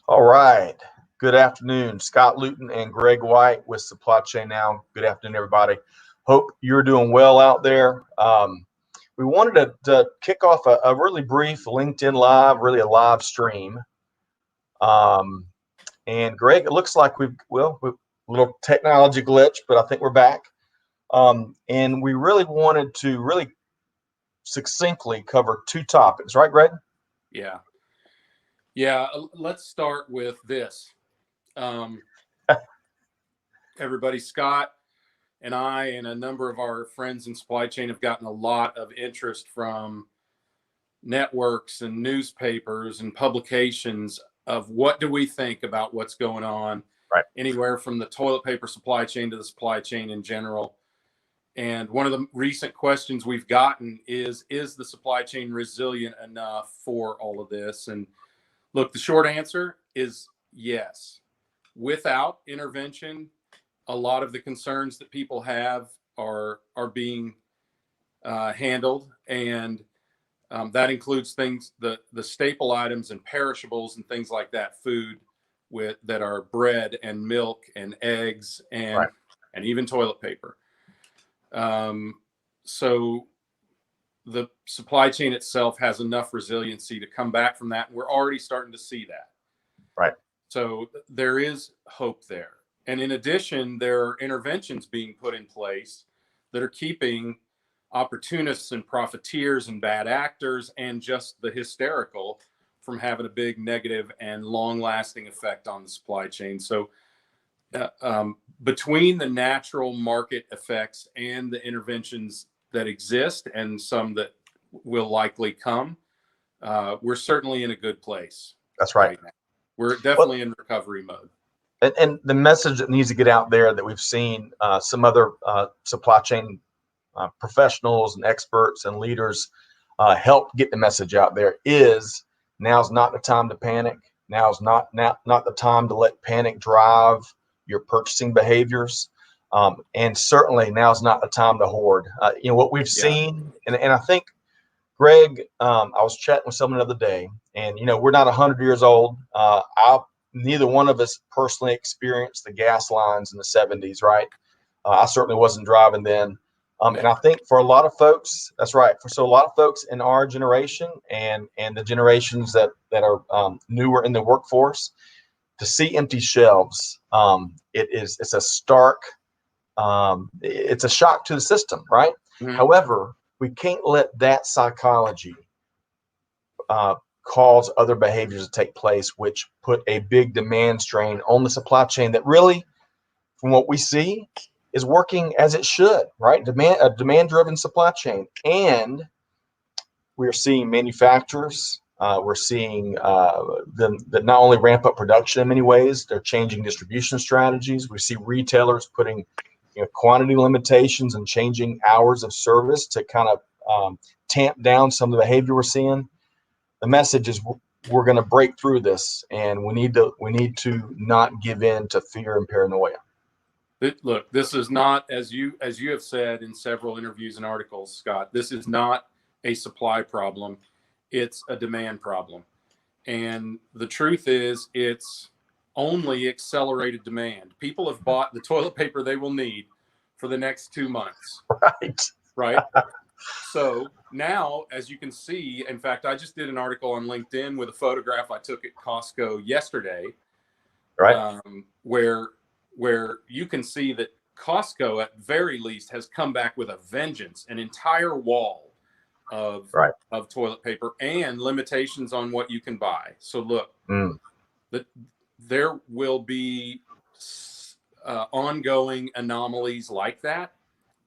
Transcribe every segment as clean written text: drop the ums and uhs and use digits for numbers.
All right. Good afternoon. Scott Luton and Greg White with Supply Chain Now. Good afternoon, everybody. Hope you're doing well out there. We wanted to kick off a really brief LinkedIn Live, really a live stream. Um, and Greg, it looks like we've a little technology glitch, but I think we're back. And we really wanted to really succinctly cover two topics, right, Greg? Yeah. Yeah. Let's start with this. Um, Everybody, Scott and I, and a number of our friends in supply chain have gotten a lot of interest from networks and newspapers and publications of what do we think about what's going on, Right. anywhere from the toilet paper supply chain to the supply chain in general. And one of the recent questions we've gotten is the supply chain resilient enough for all of this? And look, the short answer is yes. Without intervention, a lot of the concerns that people have are being handled, and that includes things the staple items and perishables and things like that, food that are bread and milk and eggs and Right. even toilet paper. So the supply chain itself has enough resiliency to come back from that. And we're already starting to see that. Right. So there is hope there. And in addition, there are interventions being put in place that are keeping opportunists and profiteers and bad actors and just the hysterical from having a big negative and long lasting effect on the supply chain. So between the natural market effects and the interventions that exist and some that will likely come, we're certainly in a good place. That's right. Now. We're definitely in recovery mode. And the message that needs to get out there that we've seen some other supply chain professionals and experts and leaders help get the message out there is now's not the time to panic. Now's not the time to let panic drive your purchasing behaviors. And certainly now's not the time to hoard. What we've seen, and I think, Greg, I was chatting with someone the other day, and we're not 100 years old. Neither one of us personally experienced the gas lines in the 70s, right? I certainly wasn't driving then. And I think for a lot of folks, that's right. So a lot of folks in our generation and the generations that are newer in the workforce, to see empty shelves, it's a stark, it's a shock to the system, right? Mm-hmm. However, we can't let that psychology cause other behaviors to take place, which put a big demand strain on the supply chain that really, from what we see, is working as it should, right? A demand-driven supply chain. And we're seeing manufacturers, we're seeing them that not only ramp up production in many ways, they're changing distribution strategies. We see retailers putting quantity limitations and changing hours of service to kind of tamp down some of the behavior we're seeing. The message is we're going to break through this, and we need to not give in to fear and paranoia. Look, this is not, as you have said in several interviews and articles, Scott, this is not a supply problem. It's a demand problem. And the truth is it's only accelerated demand. People have bought the toilet paper they will need for the next 2 months. Right. So now, as you can see, in fact, I just did an article on LinkedIn with a photograph I took at Costco yesterday, right? Where you can see that Costco, at very least, has come back with a vengeance, an entire wall of toilet paper and limitations on what you can buy. So look, there will be ongoing anomalies like that,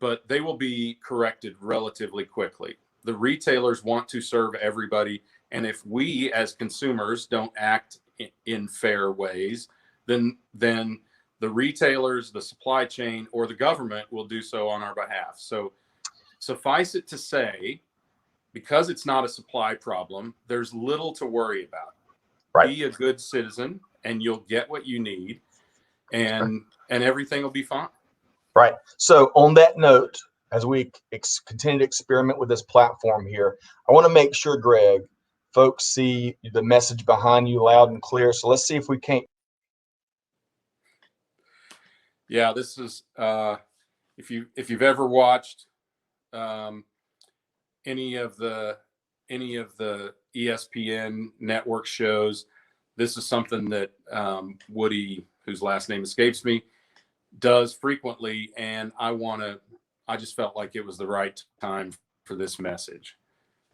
but they will be corrected relatively quickly. The retailers want to serve everybody, and if we as consumers don't act in fair ways, then the retailers, the supply chain, or the government will do so on our behalf. So suffice it to say, because it's not a supply problem, there's little to worry about. Right. Be a good citizen and you'll get what you need, and everything will be fine. Right. So on that note, as we continue to experiment with this platform here, I want to make sure, Greg, folks see the message behind you loud and clear. So let's see if we can't. Yeah, this is if you've ever watched any of the ESPN network shows, this is something that Woody, whose last name escapes me, does frequently, and I just felt like it was the right time for this message.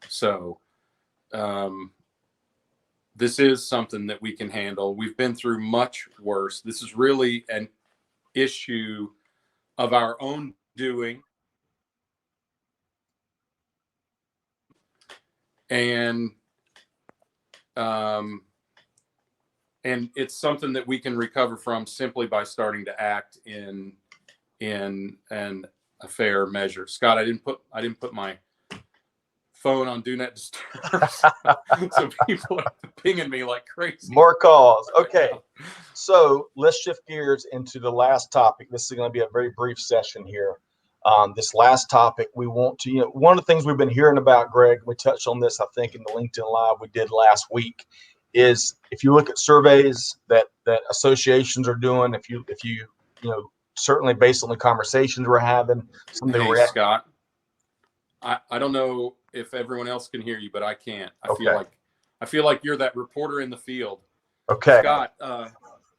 So this is something that we can handle. We've been through much worse. This is really an issue of our own doing. And it's something that we can recover from simply by starting to act in a fair measure. Scott, I didn't put my phone on do not disturb, so people are pinging me like crazy. More calls. Okay, so let's shift gears into the last topic. This is going to be a very brief session here. This last topic, we want to, one of the things we've been hearing about, Greg, we touched on this, I think, in the LinkedIn Live we did last week, is if you look at surveys that associations are doing, if you certainly based on the conversations we're having, some of the Scott, I don't know if everyone else can hear you, but I can't. I feel like you're that reporter in the field. Okay.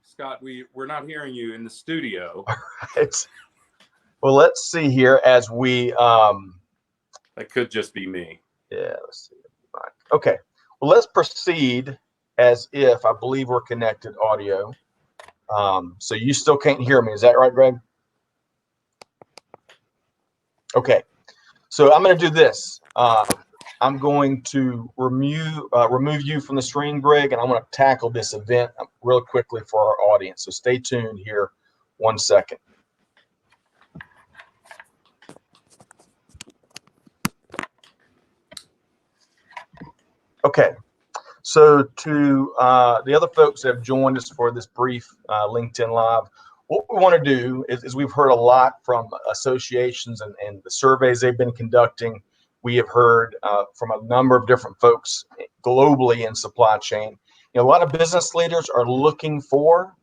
Scott, we're not hearing you in the studio. All right. Well, let's see here as we that could just be me. Yeah, let's see. Okay. Well, let's proceed as if I believe we're connected audio. So you still can't hear me. Is that right, Greg? Okay. So I'm going to do this. I'm going to remove you from the stream, Greg, and I'm going to tackle this event real quickly for our audience. So stay tuned here 1 second. Okay. So to the other folks that have joined us for this brief LinkedIn Live, what we want to do is we've heard a lot from associations and the surveys they've been conducting. We have heard from a number of different folks globally in supply chain. A lot of business leaders are looking for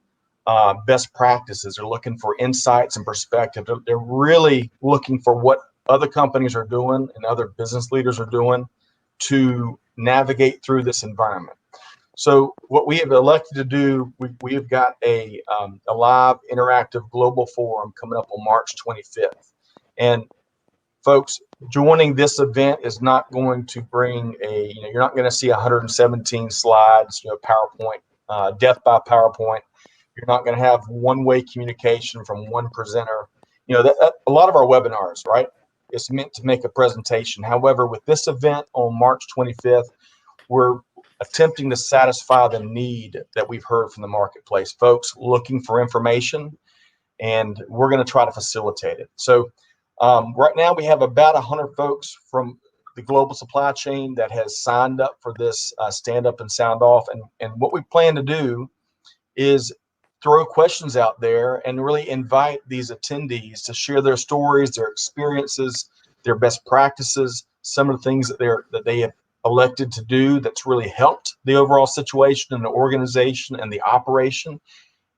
best practices. They're looking for insights and perspective. They're really looking for what other companies are doing and other business leaders are doing to navigate through this environment. So what we have elected to do, we have got a live interactive global forum coming up on March 25th. And folks, joining this event is not going to bring you're not going to see 117 slides, PowerPoint, death by PowerPoint. You're not going to have one-way communication from one presenter. That a lot of our webinars, right? It's meant to make a presentation. However, with this event on March 25th, we're attempting to satisfy the need that we've heard from the marketplace, folks looking for information, and we're going to try to facilitate it. So right now we have about 100 folks from the global supply chain that has signed up for this stand up and sound off. And what we plan to do is throw questions out there and really invite these attendees to share their stories, their experiences, their best practices, some of the things that they have elected to do that's really helped the overall situation and the organization and the operation.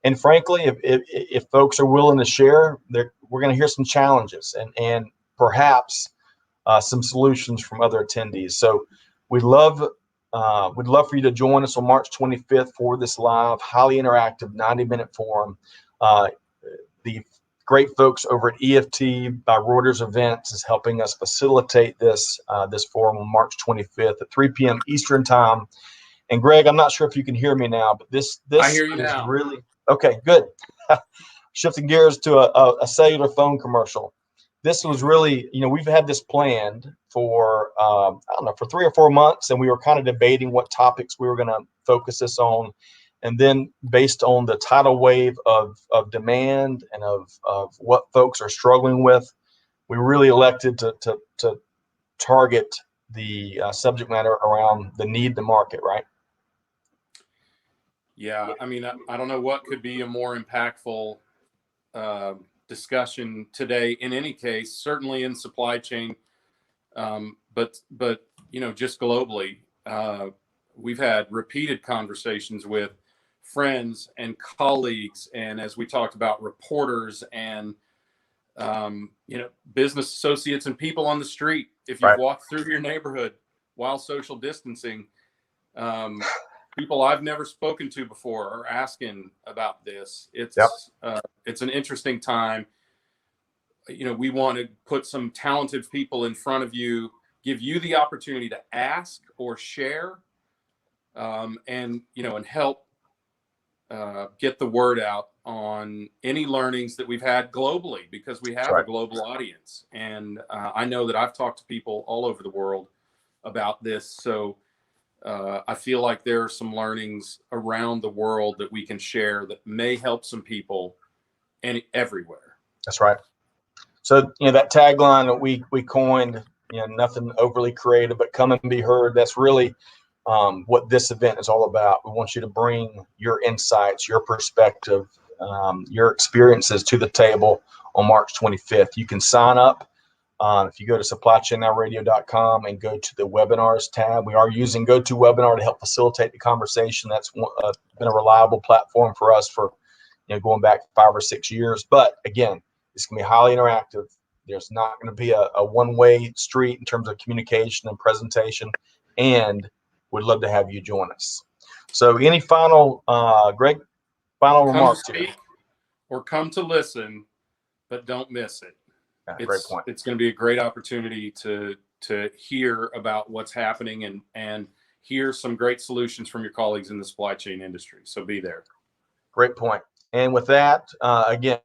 And frankly, if folks are willing to share, we're going to hear some challenges and perhaps some solutions from other attendees. So we'd love for you to join us on March 25th for this live, highly interactive 90-minute forum. The great folks over at EFT by Reuters Events is helping us facilitate this forum on March 25th at 3 p.m. Eastern time. And Greg, I'm not sure if you can hear me now, but this I hear you is now. Really okay. Good. Shifting gears to a cellular phone commercial. This was really, we've had this planned for, for 3 or 4 months, and we were kind of debating what topics we were going to focus this on. And then based on the tidal wave of demand and of what folks are struggling with, we really elected to target the subject matter around the need to market, right? Yeah, I mean, I don't know what could be a more impactful discussion today. In any case, certainly in supply chain, but just globally, we've had repeated conversations with friends and colleagues, and as we talked about, reporters and business associates and people on the street. If you've Right. walked through your neighborhood while social distancing, people I've never spoken to before are asking about this. It's an interesting time. We want to put some talented people in front of you, give you the opportunity to ask or share, and help get the word out on any learnings that we've had globally, because we have a global audience. And I know that I've talked to people all over the world about this. So I feel like there are some learnings around the world that we can share that may help some people everywhere. That's right. So, that tagline that we coined, nothing overly creative, but come and be heard. That's really what this event is all about. We want you to bring your insights, your perspective, your experiences to the table on March 25th. You can sign up if you go to supplychainnowradio.com and go to the webinars tab. We are using GoToWebinar to help facilitate the conversation. That's been a reliable platform for us for going back 5 or 6 years. But again, it's going to be highly interactive. There's not going to be a one-way street in terms of communication and presentation, and we'd love to have you join us. So any final, Greg, final remarks here? Or come to listen, but don't miss it. Yeah, great point. It's going to be a great opportunity to hear about what's happening and hear some great solutions from your colleagues in the supply chain industry. So be there. Great point. And with that, again,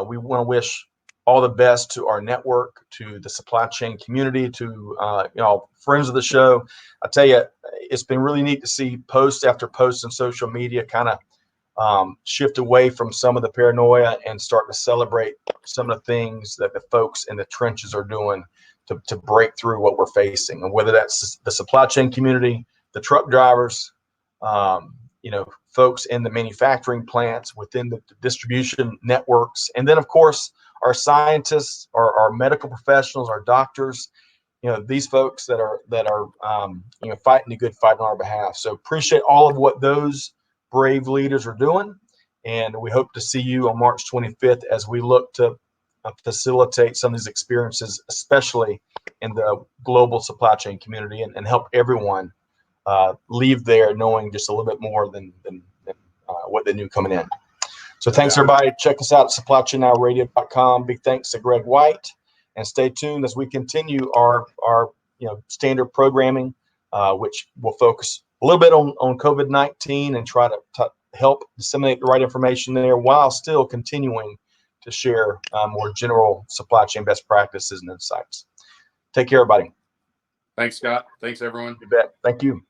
we want to wish all the best to our network, to the supply chain community, to friends of the show. I tell you, it's been really neat to see post after post on social media kind of shift away from some of the paranoia and start to celebrate some of the things that the folks in the trenches are doing to break through what we're facing. And whether that's the supply chain community, the truck drivers, folks in the manufacturing plants, within the distribution networks, and then of course our scientists, our medical professionals, our doctors, these folks that are fighting the good fight on our behalf. So appreciate all of what those brave leaders are doing, and we hope to see you on March 25th as we look to facilitate some of these experiences, especially in the global supply chain community, and help everyone leave there knowing just a little bit more than what they knew coming in. So thanks, everybody. Check us out at supplychainnowradio.com. Big thanks to Greg White, and stay tuned as we continue our standard programming, which will focus a little bit on COVID-19 and try to help disseminate the right information there while still continuing to share more general supply chain best practices and insights. Take care, everybody. Thanks, Scott. Thanks, everyone. You bet. Thank you.